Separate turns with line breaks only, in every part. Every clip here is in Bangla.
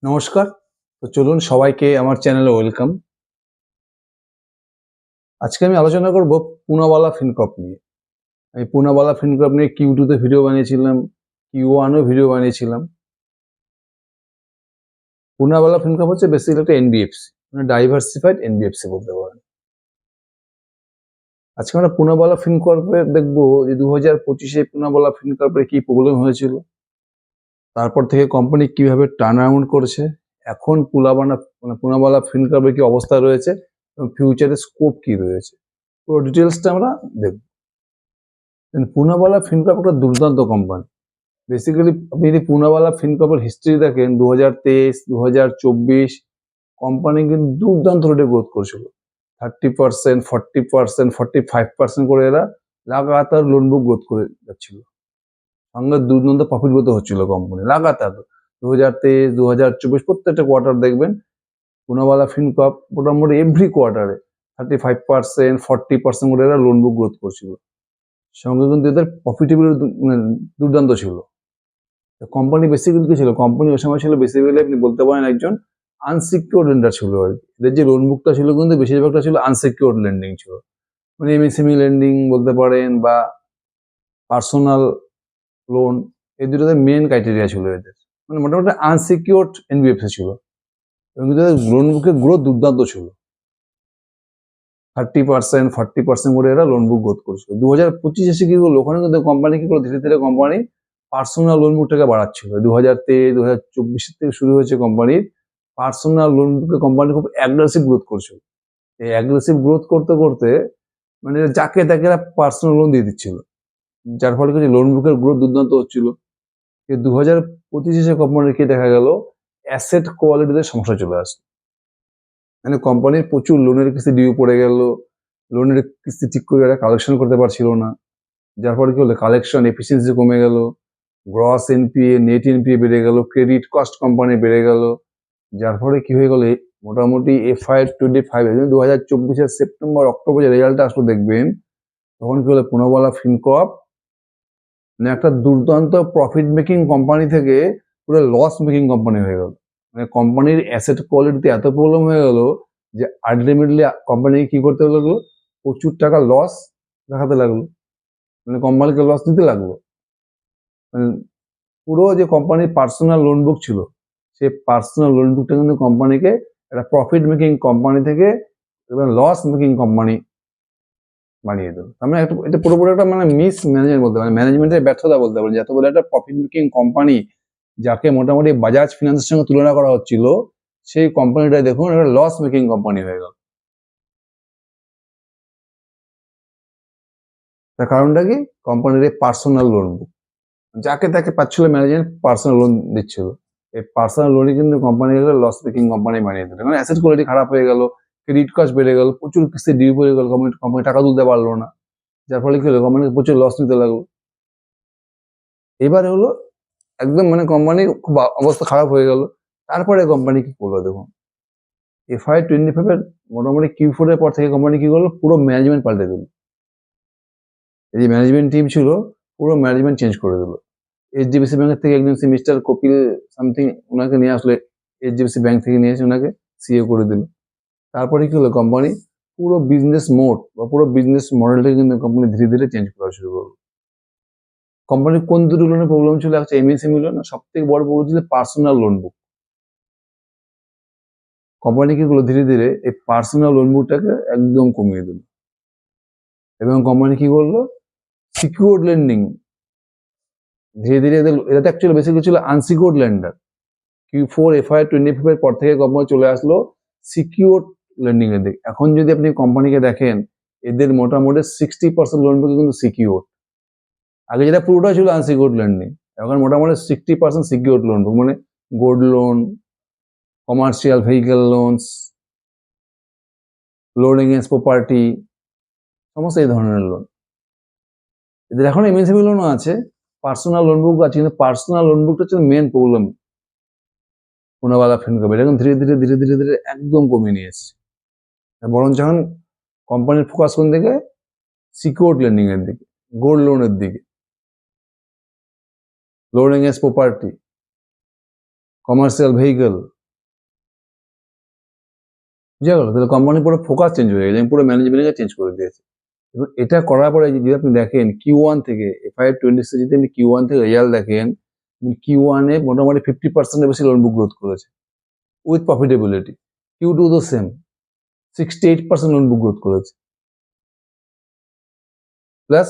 নমস্কার। তো চলুন সবাইকে আমার চ্যানেলে ওয়েলকাম। আজকে আমি আলোচনা করব পুনাওয়ালা ফিনকর্প নিয়ে। আমি পুনাওয়ালা ফিনকর্প নিয়ে Q2 তে ভিডিও বানিয়েছিলাম, Q1 এও ভিডিও বানিয়েছিলাম। পুনাওয়ালা ফিনকর্প হচ্ছে বেসিক্যালি একটা এনবিএফসি, মানে ডাইভার্সিফাইড এনবিএফসি বলতে পারেন। আজকে আমরা পুনাওয়ালা ফিনকর্পের দেখব যে 2025-এ পুনাওয়ালা ফিনকর্পের কি প্রবলেম হয়েছিল, তারপর থেকে কোম্পানি কিভাবে টার্ন অ্যারাউন্ড করেছে, এখন পুনাওয়ালা ফিনকর্পের কি অবস্থা রয়েছে এবং ফিউচারে স্কোপ কি রয়েছে, পুরো ডিটেলসটা আমরা দেখব। পুনাওয়ালা ফিনকর্প একটা দুর্দান্ত কোম্পানি। বেসিক্যালি আপনি যদি পুনাওয়ালা ফিনকর্পের হিস্ট্রি দেখেন 2023, 2024 কোম্পানি কিন্তু দুর্দান্ত রেটে গ্রোথ করেছিল। 30%, 40%, 45% করে এরা লাগাতার লোন বুক গ্রোথ করে যাচ্ছিল। সঙ্গে দুর্দান্ত প্রফিট গ্রোথ হচ্ছিল কোম্পানি লাগাতার। 2023, 2024 প্রত্যেকটা কোয়ার্টার দেখবেন পুনাওয়ালা ফিনকর্প মোটামুটি এভরি কোয়ার্টারে 35%, 40% করে এরা লোন বুক গ্রোথ করছিল। সঙ্গে কিন্তু এদের প্রফিটেবিলিটি দুর্দান্ত ছিল। কোম্পানি বেসিক্যালি কি ছিল, কোম্পানি ওই সময় ছিল বেসিক্যালি আপনি বলতে পারেন একজন আনসিকিউরড লেন্ডার ছিল আর কি। এদের যে লোন বুকটা ছিল কিন্তু বেশিরভাগটা ছিল আনসিকিউরড লেন্ডিং ছিল, মানে এমএসএমই লেন্ডিং বলতে পারেন বা পার্সোনাল লোন, এই দুটোতে মেন ক্রাইটেরিয়া ছিল এদের। মানে মোটামুটি আনসিকিউরড এনবিএফসি ছিল এবং এদের লোন বুকের গ্রোথ দুর্দান্ত ছিল। 30%, 40% করে এরা লোন বুক গ্রোথ করেছিল। 2025 এসে কি করলো, ওখানে কিন্তু কোম্পানি কি করলো, ধীরে ধীরে কোম্পানি পার্সোনাল লোন বুকটাকে বাড়াচ্ছিল। 2023, 2024 থেকে শুরু হয়েছে কোম্পানির পার্সোনাল লোন বুকে কোম্পানি খুব অ্যাগ্রেসিভ গ্রোথ করছিল। এই অ্যাগ্রেসিভ গ্রোথ করতে করতে মানে যাকে তাকে এরা পার্সোনাল লোন দিয়ে দিচ্ছিল, যার ফলে কিছু লোন বুকের গ্রোথ দুর্দান্ত হচ্ছিল। 2025 কোম্পানির কি দেখা গেল, অ্যাসেট কোয়ালিটিতে সমস্যা চলে আসছে। মানে কোম্পানির প্রচুর লোনের কিস্তি ডিউ পড়ে গেল, লোনের কিস্তি ঠিক করে এরা কালেকশন করতে পারছিল না, যার ফলে কি হলো, কালেকশন এফিসিয়েন্সি কমে গেল, গ্রস এনপিএ, নেট এনপিএ বেড়ে গেল, ক্রেডিট কস্ট কোম্পানি বেড়ে গেল, যার ফলে কি হয়ে গেল, মোটামুটি FY25 2024 সেপ্টেম্বর অক্টোবর যে রেজাল্টটা আসলে দেখবেন, তখন কি হলো, পুনাওয়ালা ফিনকর্প মানে একটা দুর্দান্ত প্রফিট মেকিং কোম্পানি থেকে পুরো লস মেকিং কোম্পানি হয়ে গেল। মানে কোম্পানির অ্যাসেট কোয়ালিটিতে এত প্রবলেম হয়ে গেল যে আলটিমেটলি কোম্পানি কি করতে লাগলো, প্রচুর টাকা লস দেখাতে লাগলো, মানে কোম্পানিকে লস দিতে লাগলো। মানে পুরো যে কোম্পানির পার্সোনাল লোন বুক ছিল, সেই পার্সোনাল লোন বুকটা কিন্তু কোম্পানিকে একটা প্রফিট মেকিং কোম্পানি থেকে লস মেকিং কোম্পানি বানিয়ে দেবে। তার মানে এটা পুরোপুরি একটা মানে মিস ম্যানেজমেন্ট বলতে পারে, ম্যানেজমেন্টের ব্যর্থতা বলতে পারে। যত বড় একটা প্রফিট মেকিং কোম্পানি যাকে মোটামুটি বাজাজ ফিনান্সের সঙ্গে তুলনা করা হচ্ছিল, সেই কোম্পানিটা দেখুন একটা লস মেকিং কোম্পানি হয়ে গেল। তার কারণটা কি, কোম্পানির পার্সোনাল লোন বুক, যাকে তাকে পাচ্ছিল ম্যানেজমেন্ট পার্সোনাল লোন দিচ্ছিল। এই পার্সোনাল লোনই কিন্তু কোম্পানিকে লস মেকিং কোম্পানি বানিয়ে দিল। মানে অ্যাসেট কোয়ালিটি খারাপ হয়ে গেল, ক্রেডিট কস্ট বেড়ে গেল, প্রচুর কিস্তি ডিউ পড়ে গেল, কোম্পানি টাকা তুলতে পারলো না, যার ফলে কি হলো, কোম্পানিকে প্রচুর লস নিতে লাগলো। এবারে হলো একদম মানে কোম্পানির খুব অবস্থা খারাপ হয়ে গেল। তারপরে কোম্পানি কি করলো দেখুন, FY25 এর মোটামুটি Q4 এর পর থেকে কোম্পানি কি করলো, পুরো ম্যানেজমেন্ট পাল্টে দিল। এই যে ম্যানেজমেন্ট টিম ছিল, পুরো ম্যানেজমেন্ট চেঞ্জ করে দিল। HDFC ব্যাংকের থেকে একজন মিস্টার কপিল সামথিং, ওনাকে নিয়ে আসলে HDFC ব্যাংক থেকে নিয়ে এসে ওনাকে সিইও করে দিল। তারপরে কি হলো, কোম্পানি পুরো বিজনেস মোড বা পুরো বিজনেস মডেলটাকে কিন্তু কোম্পানি ধীরে ধীরে চেঞ্জ করা শুরু করলো। কোম্পানির কোন দুটো লোনের প্রবলেম ছিল, একটা এমএসএমই লোন, সব থেকে বড় প্রবলেম ছিল পার্সোনাল লোন বুক। কোম্পানি কি করলো, ধীরে ধীরে এই পার্সোনাল লোন বুকটাকে একদম কমিয়ে দিল এবং কোম্পানি কি করলো, সিকিউরড লেন্ডিং ধীরে ধীরে, এটা অ্যাকচুয়ালি বেসিক্যালি ছিল আনসিকিউরড লেন্ডার। Q4 FY25 এর পর থেকে কোম্পানি চলে আসলো সিকিউরড লেন্ডিং এর দিকে। এখন যদি আপনি কোম্পানিকে দেখেন, এদের মোটামুটি 60% লোন বুক কিন্তু সিকিউরড। আগে যেটা পুরোটা ছিল আনসিকিউরড লেন্ডিং, এখন মোটামুটি 60% সিকিউরড লোন বুক, মানে gold loan, commercial vehicle loans, loan against property, সমস্ত এই ধরনের লোন। এদের এখন এমএসএমই লোনও আছে, পার্সোনাল লোন বুক আছে, কিন্তু পার্সোনাল লোন বুকটা হচ্ছে মেন প্রবলেম পুনাওয়ালা ফিনকর্প। এটা এখন ধীরে ধীরে ধীরে ধীরে ধীরে একদম কমিয়ে নিয়ে এসছে। বরঞ্চ এখন কোম্পানির ফোকাস কোন দিকে, সিকিউরড লেন্ডিং এর দিকে, গোল্ড লোনের দিকে, loan against property, commercial vehicle, বুঝা গেল? তাহলে কোম্পানি পুরো ফোকাস চেঞ্জ হয়ে গেছে, পুরো ম্যানেজমেন্টকে চেঞ্জ করে দিয়েছে। এবং এটা করার পরে যদি আপনি দেখেন Q1 থেকে FY26 যদি আপনি Q1 থেকে রেজাল্ট দেখেন, Q1 এ মোটামুটি 50% এর বেশি লোন বুক গ্রোথ করেছে উইথ প্রফিটেবিলিটি। Q2 তো সেম, 68% লোন বুক গ্রোথ করেছে প্লাস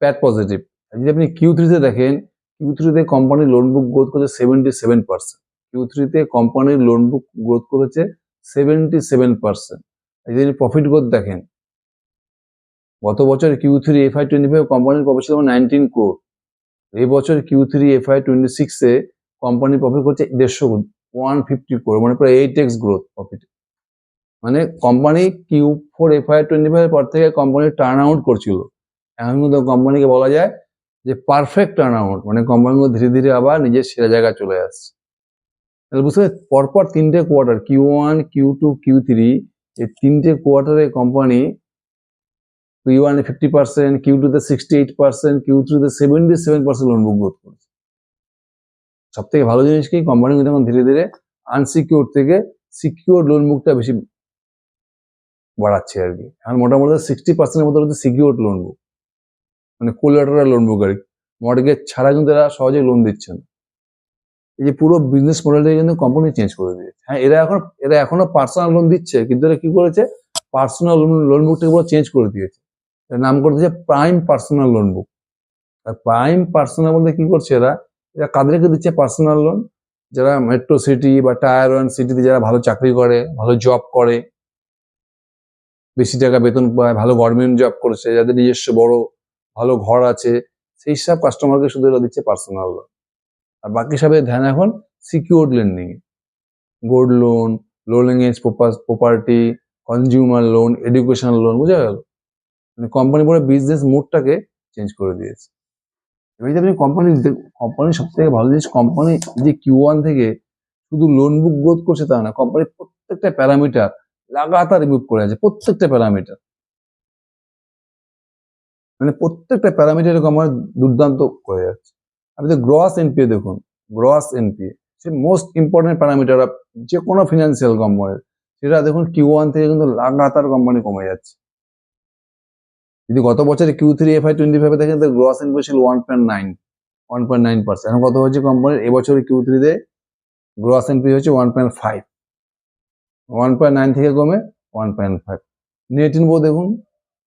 প্যাট পজিটিভ। যদি আপনি Q3 তে দেখেন, Q3 তে কোম্পানির লোন বুক গ্রোথ করেছে 77%। Q3 তে কোম্পানির লোন বুক গ্রোথ করেছে 77%। যদি আপনি প্রফিট গ্রোথ দেখেন, গত বছর Q3 FY25 কোম্পানির প্রফিট ছিল 19 crore। এই বছর Q3 FY26 a company profit করছে 150 150 crore, মানে প্রায় 8x গ্রোথ প্রফিট। মানে কোম্পানি Q4 FY25 এর পর থেকে কোম্পানি টার্ন আউট করছিল, এখন কিন্তু কোম্পানিকে বলা যায় যে পারফেক্ট টার্ন আউট, মানে কোম্পানিগুলো ধীরে ধীরে আবার নিজের সেরা জায়গায় চলে আসছে। তাহলে বুঝতে পারছি পরপর 3টে কোয়ার্টার Q1 Q2 Q3 এই 3টে কোয়ার্টারে কোম্পানি Q1 এ 50%, Q2 তে 68%, Q3 তে 77% লোন বুক গ্রোথ করেছে। সব থেকে ভালো জিনিস কি, কোম্পানি কিন্তু এখন ধীরে ধীরে আনসিকিউর থেকে সিকিউর লোন বুকটা বেশি বাড়াচ্ছে আর কি। এখন মোটামুটি 60% এর মতো হচ্ছে সিকিউর লোন বুক, মানে কোলাটারাল লোন বুক আর কি। মর্টগেজ ছাড়া কিন্তু এরা সহজে লোন দিচ্ছে না। এই যে পুরো বিজনেস মডেলটা কিন্তু কোম্পানি চেঞ্জ করে দিয়েছে। হ্যাঁ, এরা এখনো পার্সোনাল লোন দিচ্ছে, কিন্তু এরা কি করেছে, পার্সোনাল লোন বুকটা পুরো চেঞ্জ করে দিয়েছে। এর নাম করে দিয়েছে প্রাইম পার্সোনাল লোন বুক। আর প্রাইম পার্সোনাল বলতে কি করছে এরা কাদেরকে দিচ্ছে পার্সোনাল লোন? যারা মেট্রো সিটি বা টায়ার 1 সিটিতে যারা ভালো চাকরি করে, ভালো জব করে, বেশি টাকা বেতন পায়, ভালো গভর্নমেন্ট জব করেছে, যাদের নিজস্ব বড় ভালো ঘর আছে, সেই সব কাস্টমারকে শুধু এরা দিচ্ছে পার্সোনাল লোন। আর বাকি সবের ধ্যান এখন secured lending, gold loan, loan against property, consumer loan, educational loan. বুঝা গেল? মানে কোম্পানি পুরো বিজনেস মুডটাকে চেঞ্জ করে দিয়েছে। এবার যদি আপনি কোম্পানির সব থেকে ভালো জিনিস, কোম্পানি যে Q1 থেকে শুধু লোন বুক গ্রোথ করছে তা না, কোম্পানির প্রত্যেকটা প্যারামিটার লাগাতার রিমুভ করে আছে, প্রত্যেকটা প্যারামিটার, মানে প্রত্যেকটা প্যারামিটারে কোম্পানি দুর্দান্ত করে যাচ্ছে। আপনি তো গ্রস এনপিএ দেখুন, গ্রস এনপিএ সে মোস্ট ইম্পর্টেন্ট প্যারামিটার যে কোনো ফিনান্সিয়াল কোম্পানির, সেটা দেখুন Q1 থেকে কিন্তু লাগাতার কোম্পানি কমে যাচ্ছে। যদি গত বছরে Q3 FY25 দেখেন তো গ্রস এনপিএ ছিল 1.9%। এখন কত হচ্ছে কোম্পানির এবছরে Q3 তে গ্রস এনপিএ হচ্ছে 1.5, 1.9 থেকে কমে 1.5। নেট ইনফ্লো দেখুন,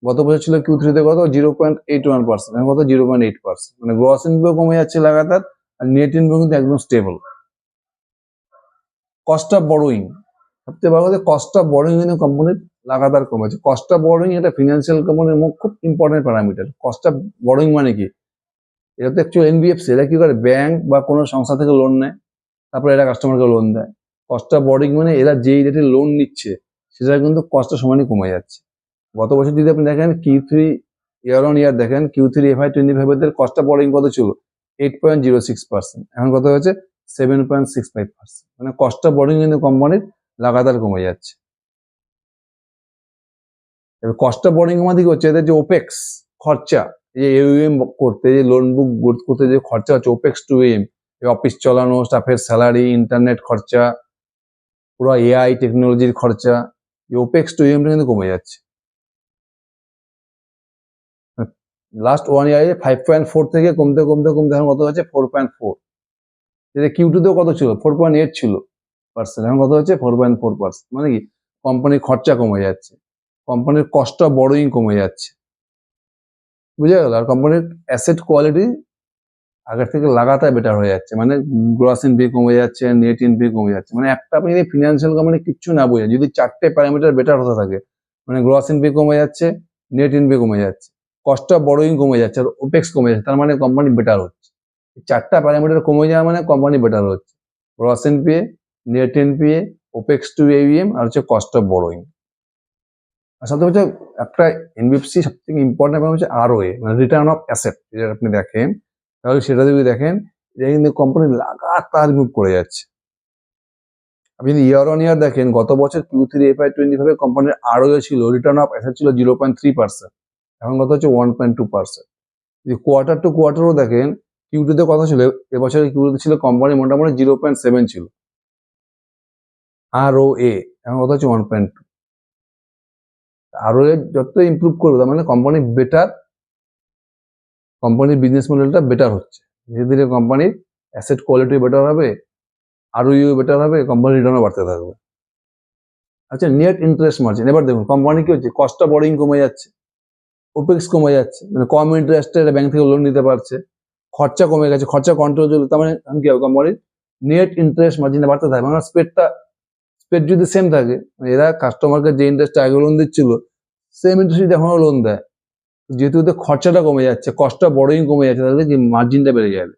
গত বছর ছিল Q3 তে কত 0.81%, এখন কত 0.8%। মানে গ্রস ইনফ্লো কমে যাচ্ছে লাগাতার, আর নেট ইনফ্লো কিন্তু একদম স্টেবল। কস্ট অফ বড়োইং, সবচেয়ে বড় কথা কস্ট অফ বড়োইং কিন্তু কোম্পানির লাগাতার কমেছে। কস্ট অফ বড়োইং এটা ফিনান্সিয়াল কোম্পানির খুব ইম্পর্টেন্ট প্যারামিটার। কস্ট অফ বড়োইং মানে কি, এটা তো অ্যাকচুয়ালি এনবিএফসি, এরা কি করে ব্যাংক বা কোনো সংস্থা থেকে লোন নেয়, তারপরে এরা কাস্টমারকে লোন দেয়। কস্ট অফ বড়োইং মানে এরা যেই রেটে লোন নিচ্ছে সেটা কিন্তু কস্টের সমানই কমে যাচ্ছে। গত বছর যদি আপনি দেখেন Q3 ইয়ার অন ইয়ার দেখেন, Q3 FY25 এর কস্ট অফ বড়োইং কত ছিল 8.06%, এখন কত হয়েছে 7.65%। মানে কস্ট অফ বড়োইং কিন্তু কোম্পানির লাগাতার কমে যাচ্ছে। এবার কস্ট অফ বড়োইং আমাদের কি হচ্ছে, এদের যে ওপেক্স খরচা, যে AUM করতে, যে লোন বুক গ্রোথ করতে যে খরচা হচ্ছে ওপেক্স টু AUM, অফিস চালানো, স্টাফের স্যালারি, ইন্টারনেট খরচা, পুরো AI টেকনোলজির খরচা, এই ওপেক্স টু AUM টা কিন্তু কমে যাচ্ছে। লাস্ট 1 ইয়ারে 5.4 থেকে কমতে কমতে কমতে এখন কত হচ্ছে 4.4। যেটা Q2 তেও কত ছিল 4.8 ছিল পার্সেন্ট, এখন কত হচ্ছে 4.4%। মানে কি, কোম্পানির খরচা কমে যাচ্ছে, কোম্পানির কস্ট অফ বড়োইং কমে যাচ্ছে। বুঝা গেল? আর কোম্পানির অ্যাসেট কোয়ালিটি আগের থেকে লাগাতার বেটার হয়ে যাচ্ছে, মানে গ্রস এনপিএ কমে যাচ্ছে, নেট এনপিএ কমে যাচ্ছে। মানে একটা আপনি যদি ফিনান্সিয়াল কোম্পানি কিচ্ছু না বোঝেন, যদি 4টে প্যারামিটার বেটার হতে থাকে, মানে গ্রস এনপিএ কমে যাচ্ছে, নেট এনপিএ কমে যাচ্ছে, কস্ট অফ বড়োইং কমে যাচ্ছে, আর ওপেক্স কমে যাচ্ছে, তার মানে কোম্পানি বেটার হচ্ছে। 4টা প্যারামিটার কমে যাওয়া মানে কোম্পানি বেটার হচ্ছে। Gross NPA, net NPA, opex to AUM, আর হচ্ছে কস্ট অফ বড়োইং। আর সাথে হচ্ছে একটা এনবিএফসি সব থেকে ইম্পর্টেন্ট হচ্ছে ROA, মানে রিটার্ন অফ অ্যাসেট। যেটা আপনি দেখেন, তাহলে সেটা যদি দেখেন, এটা কিন্তু কোম্পানি লাগাতার মুভ করে যাচ্ছে। আপনি যদি ইয়ার অন ইয়ার দেখেন, গত বছর Q3 FY25 কোম্পানির ROA ছিল, রিটার্ন অফ অ্যাসেট ছিল 0.3%, এখন কত হচ্ছে 1.2%। যদি কোয়ার্টার টু কোয়ার্টারও দেখেন, Q2 তে কত ছিল, এবছর Q2 তে ছিল কোম্পানি মোটামুটি 0.7 ছিল ROA, এখন কত হচ্ছে 1.2। আরো যত ইমপ্রুভ করবে তার মানে কোম্পানি বেটার, কোম্পানির বিজনেস মডেলটা বেটার হচ্ছে। ধীরে ধীরে কোম্পানির অ্যাসেট কোয়ালিটি বেটার হবে, আরও বেটার হবে, কোম্পানির রিটার্নও বাড়তে থাকবে। আচ্ছা, নেট ইন্টারেস্ট মার্জিন, এবার দেখুন কোম্পানি কি হচ্ছে, কস্ট অফ বরোইং কমে যাচ্ছে, ওপেক্স কমে যাচ্ছে, মানে কম ইন্টারেস্টে ব্যাংক থেকে লোন নিতে পারছে, খরচা কমে গেছে, খরচা কন্ট্রোল চলছে, তার মানে কি হবে, কোম্পানির নেট ইন্টারেস্ট মার্জিনটা বাড়তে থাকে। মানে স্প্রেড যদি সেম থাকে, এরা কাস্টমারকে যে ইন্টারেস্ট আগে লোন দিচ্ছিল সেম ইন্টারেস্ট যদি এখনো লোন দেয়, যেহেতু ওদের খরচাটা কমে যাচ্ছে, কস্ট অফ বরোইং কমে যাচ্ছে, তাহলে কি মার্জিনটা বেড়ে যাবে,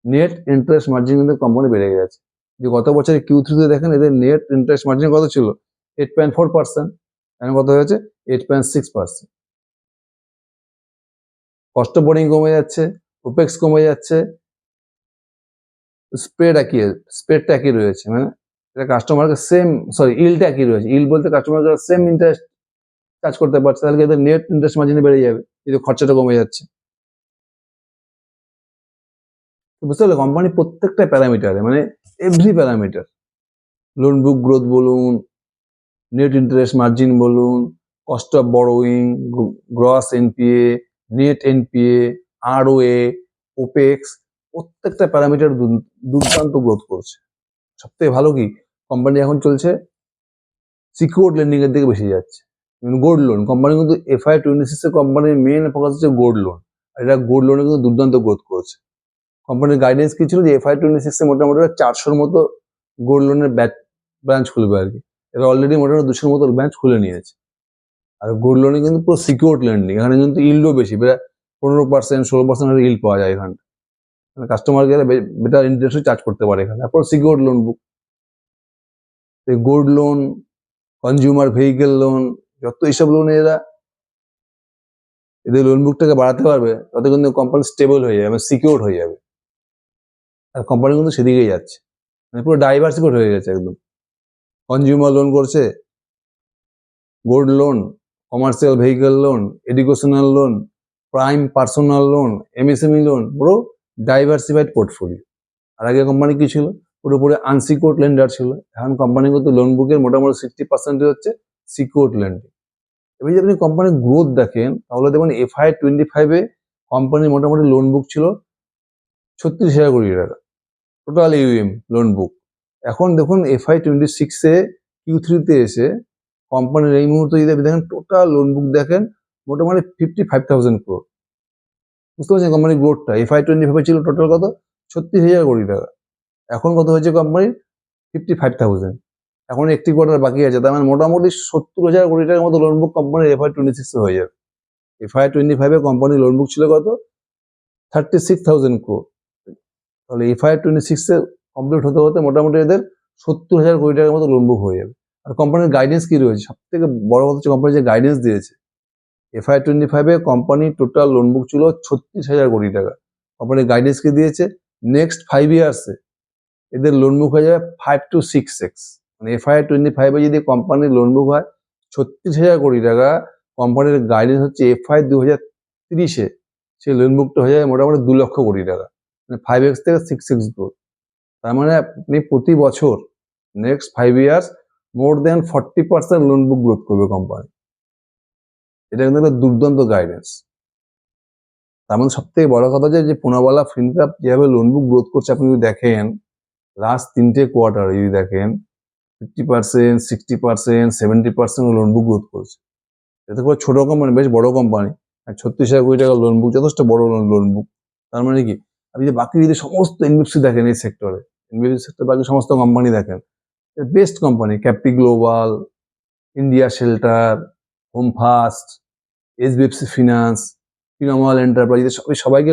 নেট ইন্টারেস্ট মার্জিন কিন্তু কোম্পানি বেড়ে গেছে। যে গত বছরে Q3 দেখেন এদের নেট ইন্টারেস্ট মার্জিন কত ছিল, 8.4%, এখন কত হয়েছে 8.6%। কস্ট অফ বরোইং কমে যাচ্ছে, ওপেক্স কমে যাচ্ছে, স্প্রেডটা একই রয়েছে, মানে এটা কাস্টমারকে ইল্ডটা একই রয়েছে, ইল্ড বলতে কাস্টমারকে সেম ইন্টারেস্ট চার্জ করতে পারছে, তাহলে এদের নেট ইন্টারেস্ট মার্জিন বেড়ে যাবে, কিন্তু খরচাটা কমে যাচ্ছে। বুঝতে পারলে, কোম্পানি প্রত্যেকটা প্যারামিটারে, মানে every parameter, loan book growth বলুন, নেট ইন্টারেস্ট মার্জিন বলুন, cost of borrowing, gross NPA, net NPA, ROA, opex, প্রত্যেকটা প্যারামিটার দুর্দান্ত গ্রোথ করছে। সবথেকে ভালো কি, কোম্পানি এখন চলছে সিকিউরড লেন্ডিং এর দিকে বেশি যাচ্ছে, গোল্ড লোন। কোম্পানি কিন্তু FY26 এর কোম্পানির মেন ফোকাস হচ্ছে গোল্ড লোন, আর এটা গোল্ড লোনে কিন্তু দুর্দান্ত গ্রোথ করছে। কোম্পানির গাইডেন্স কি ছিল যে FY26 এ মোটামুটি 400-র মতো গোল্ড লোনের ব্রাঞ্চ খুলবে আর কি, এরা অলরেডি মোটামুটি 200-র মতো ব্রাঞ্চ খুলে নিয়েছে। আর গোল্ড লোনে কিন্তু পুরো সিকিউরড লেন্ডিং, এখানে কিন্তু ইল্ডও বেশি, প্রায় 15%, 16% ইল্ড পাওয়া যায় এখানটা, মানে কাস্টমারকে বেটার ইন্টারেস্ট চার্জ করতে পারে এখানে। তারপর সিকিউরড লোন বুক, gold loan, consumer vehicle loan, যত এইসব লোনে এদের লোন বুকটাকে বাড়াতে পারবে, তত কিন্তু কোম্পানি স্টেবল হয়ে যাবে, সিকিউর হয়ে যাবে, আর কোম্পানি কিন্তু সেদিকেই যাচ্ছে, মানে পুরো ডাইভার্সিফাইড হয়ে গেছে একদম। কনজিউমার লোন করছে, gold loan, commercial vehicle loan, educational loan, prime personal loan, MSME loan, পুরো ডাইভার্সিফাইড পোর্টফোলিও। আর আগে কোম্পানি কি ছিল, পুরোপুরি আনসিকিউরড লেন্ডার ছিল, এখন কোম্পানি কিন্তু লোন বুকের মোটামুটি 60% হচ্ছে সিকিউরড লেন্ডিং। এবার যদি আপনি কোম্পানির গ্রোথ দেখেন, তাহলে দেখবেন FY25 এ কোম্পানির মোটামুটি লোন বুক ছিল 36,000 কোটি টাকা, টোটাল AUM লোন বুক। এখন দেখুন FY26 এ Q3 তে এসে কোম্পানির এই মুহূর্তে যদি আপনি দেখেন টোটাল লোন বুক দেখেন মোটামুটি 55,000 crore। বুঝতে পারছেন কোম্পানির গ্রোথটা, FY25 ছিল টোটাল কত, 36,000 কোটি টাকা, এখন কত হয়েছে কোম্পানির 55,000। এখন একটি কোয়ার্টার বাকি আছে, তার মানে মোটামুটি 70,000 কোটি টাকার মতো লোন বুক কোম্পানির FY26 এ হয়ে যাবে। FY25 এ কোম্পানির লোন বুক ছিল কত, 36,000 crore, তাহলে FY26 এ কমপ্লিট হতে হতে মোটামুটি এদের 70,000 কোটি টাকার মতো লোন বুক হয়ে যাবে। আর কোম্পানির গাইডেন্স কি রয়েছে, সব থেকে বড় কথা হচ্ছে কোম্পানি যে গাইডেন্স দিয়েছে, FY25 এ কোম্পানির টোটাল লোন বুক ছিল 36,000 কোটি টাকা, কোম্পানির গাইডেন্স কি দিয়েছে, নেক্সট 5 ইয়ার্সে এদের লোন বুক হয়ে যাবে 5 to 6x, মানে FY25 এ যদি কোম্পানির লোন বুক হয় 36,000 কোটি টাকা, কোম্পানির গাইডেন্স হচ্ছে FY2030 এ সেই লোন বুকটা হয়ে যাবে মোটামুটি 2 লক্ষ কোটি টাকা, মানে 5x থেকে 6x গ্রোথ। তার মানে আপনি প্রতি বছর নেক্সট 5 ইয়ার্স মোর দেন 40% লোন বুক গ্রোথ করবে কোম্পানি, এটা কিন্তু একটা দুর্দান্ত গাইডেন্স। তার মানে সব থেকে বড় কথা যে পুনাওয়ালা ফিনক্যাপ যেভাবে লোন বুক গ্রোথ করছে, আপনি যদি দেখেন লাস্ট 3টে কোয়ার্টার যদি দেখেন 50%, 60%, 70% লোন বুক গ্রোথ করছে। এটা খুব ছোট কোম্পানি, বেশ বড় কোম্পানি, 36,000 কোটি টাকা লোন বুক যথেষ্ট বড় লোন বুক। তার মানে কি, আপনি যে বাকি যদি সমস্ত এনবিএফসি দেখেন এই সেক্টরে, এনবিএফসি সেক্টর বাকি সমস্ত কোম্পানি দেখেন, best company Capri Global, India Shelter, Home First, HDFC finance, Piramal enterprise, সবাইকে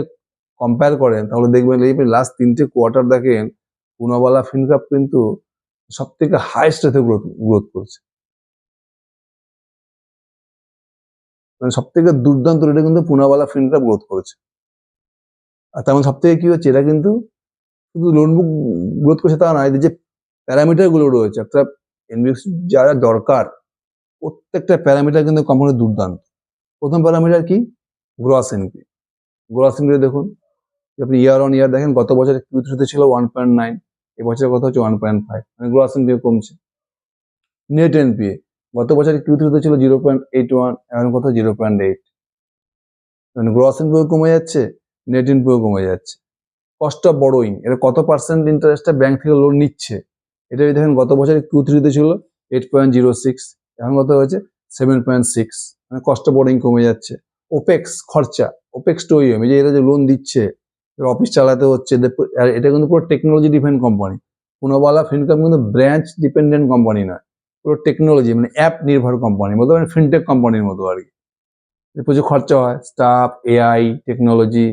কম্পেয়ার করেন, তাহলে দেখবেন এই লাস্ট 3টে কোয়ার্টার দেখেন পুনাওয়ালা ফিনক্যাপ কিন্তু সব থেকে হাইস্ট রেটে গ্রোথ করছে, মানে সব থেকে দুর্দান্ত রেটে কিন্তু পুনাওয়ালা ফিনক্যাপ গ্রোথ করেছে। আর তেমন সব থেকে কি হচ্ছে, এটা কিন্তু শুধু লোন বুক গ্রোথ করছে তা নয়, যে প্যারামিটার গুলো রয়েছে একটা এনবিএফসি যারা দরকার, প্রত্যেকটা প্যারামিটার কিন্তু কোম্পানির দুর্দান্ত। প্রথম প্যারামিটার কি, গ্রস এনপি। গ্রস এনপি দেখুন, আপনি ইয়ার অন ইয়ার দেখেন, গত বছর Q3 তে ছিল 1.9, এবছর কত হচ্ছে 1.5, মানে গ্রস এনপিএ কমছে। নেট এনপিএ, গত বছর Q3 ছিল 0.81, এখন কত 0.8। মানে গ্রস এনপিও কমে যাচ্ছে, নেট এনপিও কমে যাচ্ছে। কস্ট অফ বড়োইং, এটা কত পার্সেন্ট ইন্টারেস্টে ব্যাংক থেকে লোন নিচ্ছে, এটা যদি দেখেন গত বছর Q3 ছিল 8.06, এখন কত হয়েছে 7.6। মানে কস্ট অফ বড়োইং কমে যাচ্ছে। ওপেক্স খরচা, ওপেক্স টু ইএম, এই যে এরা যে লোন দিচ্ছে, অফিস চালাতে হচ্ছে, আর এটা কিন্তু পুরো টেকনোলজি ডিপেন্ড কোম্পানি। পুনাওয়ালা ফিনকম কিন্তু ব্রাঞ্চ ডিপেন্ডেন্ট কোম্পানি নয়, পুরো টেকনোলজি মানে অ্যাপ নির্ভর কোম্পানি, বলতে পারেন ফিনটেক কোম্পানির মতো আর কি। প্রচুর খরচা হয়, স্টাফ, এআই, টেকনোলজি,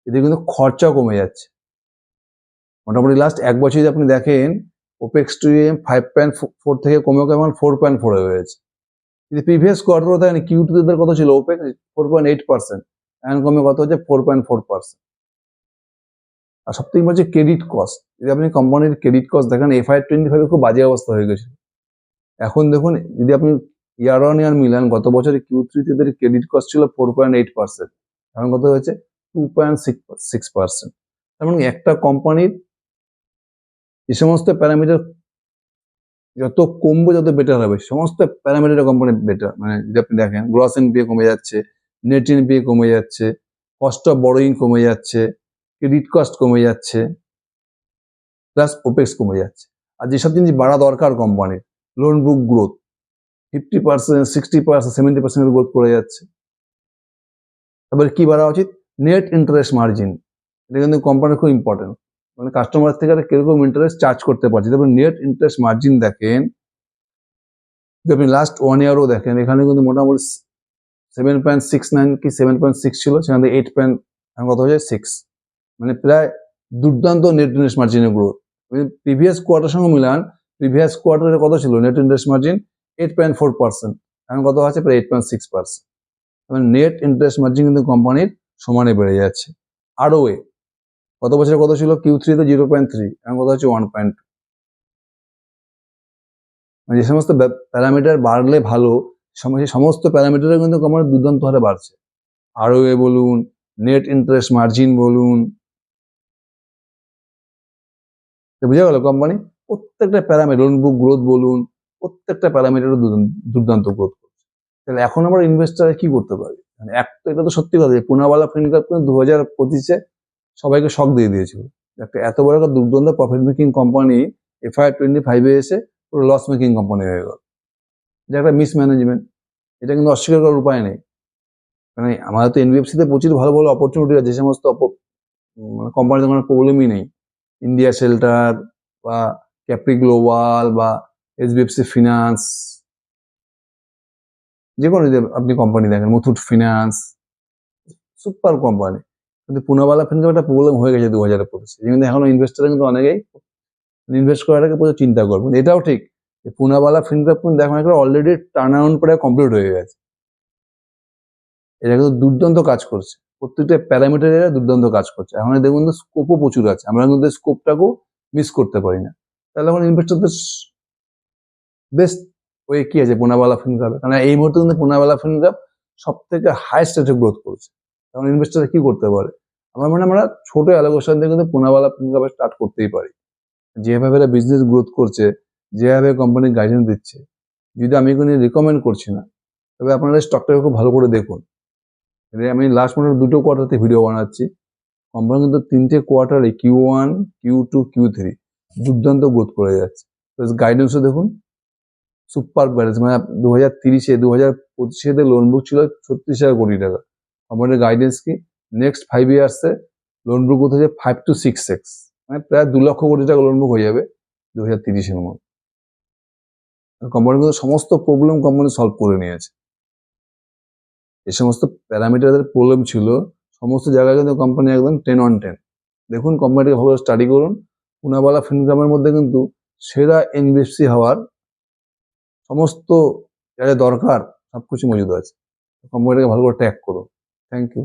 এতে কিন্তু খরচাও কমে যাচ্ছে। মোটামুটি লাস্ট এক বছর যদি আপনি দেখেন, ওপেক্স টু ইএম 5.4 থেকে কমে এখন 4.4 হয়ে গেছে। যদি প্রিভিয়াস কোয়ার্টারও দেখেন Q2 তে কত ছিল ওপেক্স 4.8%, এখন কমে কত হচ্ছে 4.4%। আর সব থেকে হচ্ছে ক্রেডিট কস্ট, যদি আপনি কোম্পানির ক্রেডিট কস্ট দেখেন FY25 খুব বাজে অবস্থা হয়ে গেছিল। এখন দেখুন যদি আপনি ইয়ার অন ইয়ার মিলান, গত বছর Q3 তে ক্রেডিট কস্ট ছিল 4.8%, এখন কত হয়েছে 2.6%। তার মানে একটা কোম্পানির যে সমস্ত প্যারামিটার যত কমবে যত বেটার হবে, সমস্ত প্যারামিটার কোম্পানি বেটার। মানে যদি আপনি দেখেন গ্রস এনপিএ কমে যাচ্ছে, নেট এনপিএ কমে যাচ্ছে, কস্ট অফ বড়োইং কমে যাচ্ছে, ক্রেডিট কস্ট কমে যাচ্ছে, প্লাস ওপেক্স কমে যাচ্ছে। আর যেসব জিনিস বাড়া দরকার কোম্পানির, লোন বুক গ্রোথ 50%, 60%, 70% গ্রোথ করে যাচ্ছে। তারপরে কি বাড়া উচিত, নেট ইন্টারেস্ট মার্জিন, এটা কিন্তু কোম্পানির খুব ইম্পর্টেন্ট। মানে কাস্টমার থেকে কিরকম ইন্টারেস্ট চার্জ করতে পারছে। তারপর নেট ইন্টারেস্ট মার্জিন দেখেন, যদি আপনি লাস্ট 1 ইয়ারও দেখেন, এখানে কিন্তু মোটামুটি 7.69 কি 7.6 ছিল, সেখান থেকে 8. কত হয়েছে 6। মানে প্রায় দুর্দান্ত নেট ইন্টারেস্ট মার্জিনের গ্রোথ। প্রিভিয়াস কোয়ার্টার সঙ্গে মিলান, প্রিভিয়াস কোয়ার্টারে কত ছিল নেট ইন্টারেস্ট মার্জিন 8.4%, এখন কত আছে প্রায় 8.6%। মানে নেট ইন্টারেস্ট মার্জিন কিন্তু কোম্পানির সমানে বেড়ে যাচ্ছে। ROA গত বছর কত ছিল Q3 তে 0.3, এখন কত হচ্ছে 1.2। মানে যে সমস্ত প্যারামিটার বাড়লে ভালো, সমস্ত প্যারামিটারে কিন্তু কোম্পানির দুর্দান্ত হারে বাড়ছে। ROA বলুন, নেট ইন্টারেস্ট মার্জিন বলুন, বুঝা গেল কোম্পানি প্রত্যেকটা প্যারামিটার, লোন বুক গ্রোথ বলুন, প্রত্যেকটা প্যারামিটারে দুর্দান্ত গ্রোথ করছে। তাহলে এখন আমরা ইনভেস্টার কি করতে পারি? মানে এটা তো সত্যি কথা যে পুনাওয়ালা ফিনকর্প কিন্তু 2025-এ সবাইকে শক দিয়ে দিয়েছিল। একটা এত বড় একটা দুর্দান্ত প্রফিট মেকিং কোম্পানি FY25-এ এসে পুরো লস মেকিং কোম্পানি হয়ে গেল। এটা একটা মিসম্যানেজমেন্ট, এটা কিন্তু অস্বীকার করার উপায় নেই। মানে আমাদের তো NBFC-তে প্রচুর ভালো ভালো অপরচুনিটি আছে, যে সমস্ত কোম্পানিতে কোনো প্রবলেমই নেই। ইন্ডিয়া শেল্টার বা ক্যাপ্রি গ্লোবাল বা HDFC ফিনান্স, যে কোনো যদি আপনি কোম্পানি দেখেন, মুথুট ফিনান্স, সুপার কোম্পানি। কিন্তু পুনাওয়ালা ফিনকর্প একটা প্রবলেম হয়ে গেছে 2025-এ, কিন্তু এখনো ইনভেস্টার কিন্তু অনেকেই ইনভেস্ট করার আগে প্রচুর চিন্তা করবেন। এটাও ঠিক যে পুনাওয়ালা ফিনকর্প কিন্তু এখন একটা অলরেডি টার্ন অ্যারাউন্ড প্রায় কমপ্লিট হয়ে গেছে। এটা কিন্তু দুর্দান্ত কাজ করছে, প্রত্যেকটা প্যারামিটারে দুর্দান্ত কাজ করছে। এখন দেখুন তো স্কোপও প্রচুর আছে, আমরা কিন্তু স্কোপটাকেও মিস করতে পারি না। তাহলে এখন ইনভেস্টরদের বেস্ট ওয়ে কি আছে পুনাওয়ালা ফিনকর্পে, কারণ এই মুহূর্তে কিন্তু পুনাওয়ালা ফিনকর্প সব থেকে হাইস্ট রেটে গ্রোথ করছে। তখন ইনভেস্টর কি করতে পারে? আমার মনে হয় আমরা ছোট অ্যালোকেশন দিয়ে কিন্তু পুনাওয়ালা ফিনকর্পে স্টার্ট করতেই পারি। যেভাবে এরা বিজনেস গ্রোথ করছে, যেভাবে কোম্পানি গাইডেন্স দিচ্ছে, যদি আমি কোনো রিকমেন্ড করছি না, তবে আপনারা স্টকটাকে খুব ভালো করে দেখুন। আমি লাস্ট মনে দুটো কোয়ার্টারতে ভিডিও বানাচ্ছি, কোম্পানি কিন্তু 3টে কোয়ার্টারে Q1, Q2, Q3 দুর্দান্ত গ্রোথ করে যাচ্ছে। গাইডেন্সও দেখুন সুপার গাইডেন্স। মানে 2030-এ 2025-এ লোন বুক ছিল 36,000 কোটি টাকা। কোম্পানির গাইডেন্স কি নেক্সট 5 ইয়ার্সে লোন বুক হতে হচ্ছে 5 to 6x, মানে প্রায় 2 লক্ষ কোটি টাকা লোন বুক হয়ে যাবে 2030-এর মধ্যে। কোম্পানি কিন্তু সমস্ত প্রবলেম কোম্পানি সলভ করে নিয়েছে। এই সমস্ত প্যারামিটারের প্রবলেম ছিল, সমস্ত জায়গায় কিন্তু কোম্পানি একদম 10 on 10। দেখুন কোম্পানিটাকে ভালো স্টাডি করুন। পুনাওয়ালা ফিনকর্পের মধ্যে কিন্তু সেরা NBFC হওয়ার সমস্ত যা দরকার সবকিছু মজুদ আছে। কোম্পানিটাকে ভালো করে ট্র্যাক করুন। Thank you.